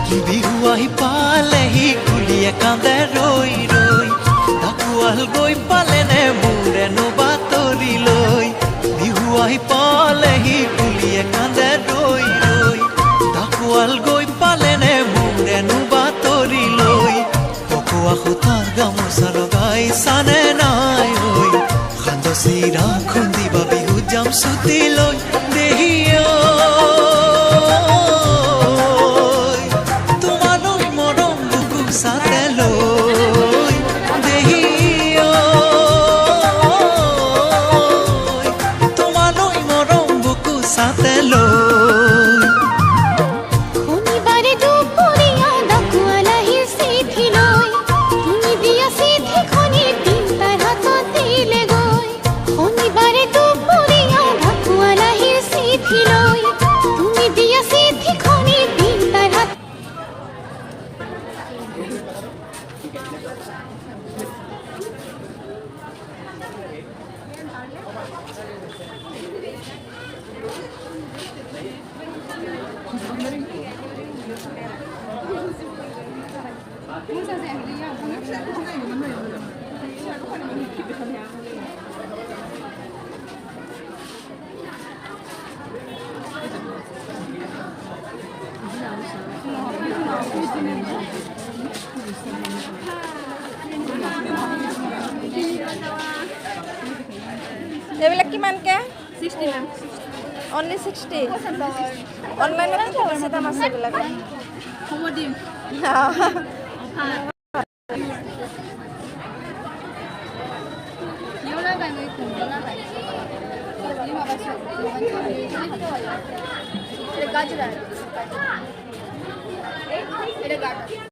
বিহু আহি পালেহি কুলিয়ে কান্দে ৰৈ ৰৈ ঢাকুৱাল গৈ পালেনে মোৰেনো বাতৰি লৈ বিহু আহি পালেহি কুলিয়ে কান্দে ৰৈ ৰৈ ঢাকুৱাল গৈ পালেনে মোৰেনো বাতৰি লৈ পকোৱা সূতাৰ গামোচা লগাই চানে নাই ঐ সান্দহ চিৰা খুন্দিবা বিহু যাম ছুটি লৈ দেহিয়া এইবিলাক কিমানকে 60 ম্যাম অনলি 60 অনলাইনত কি আছে দাম আছে এইবিলাক হ'ব দিম এটা গাজর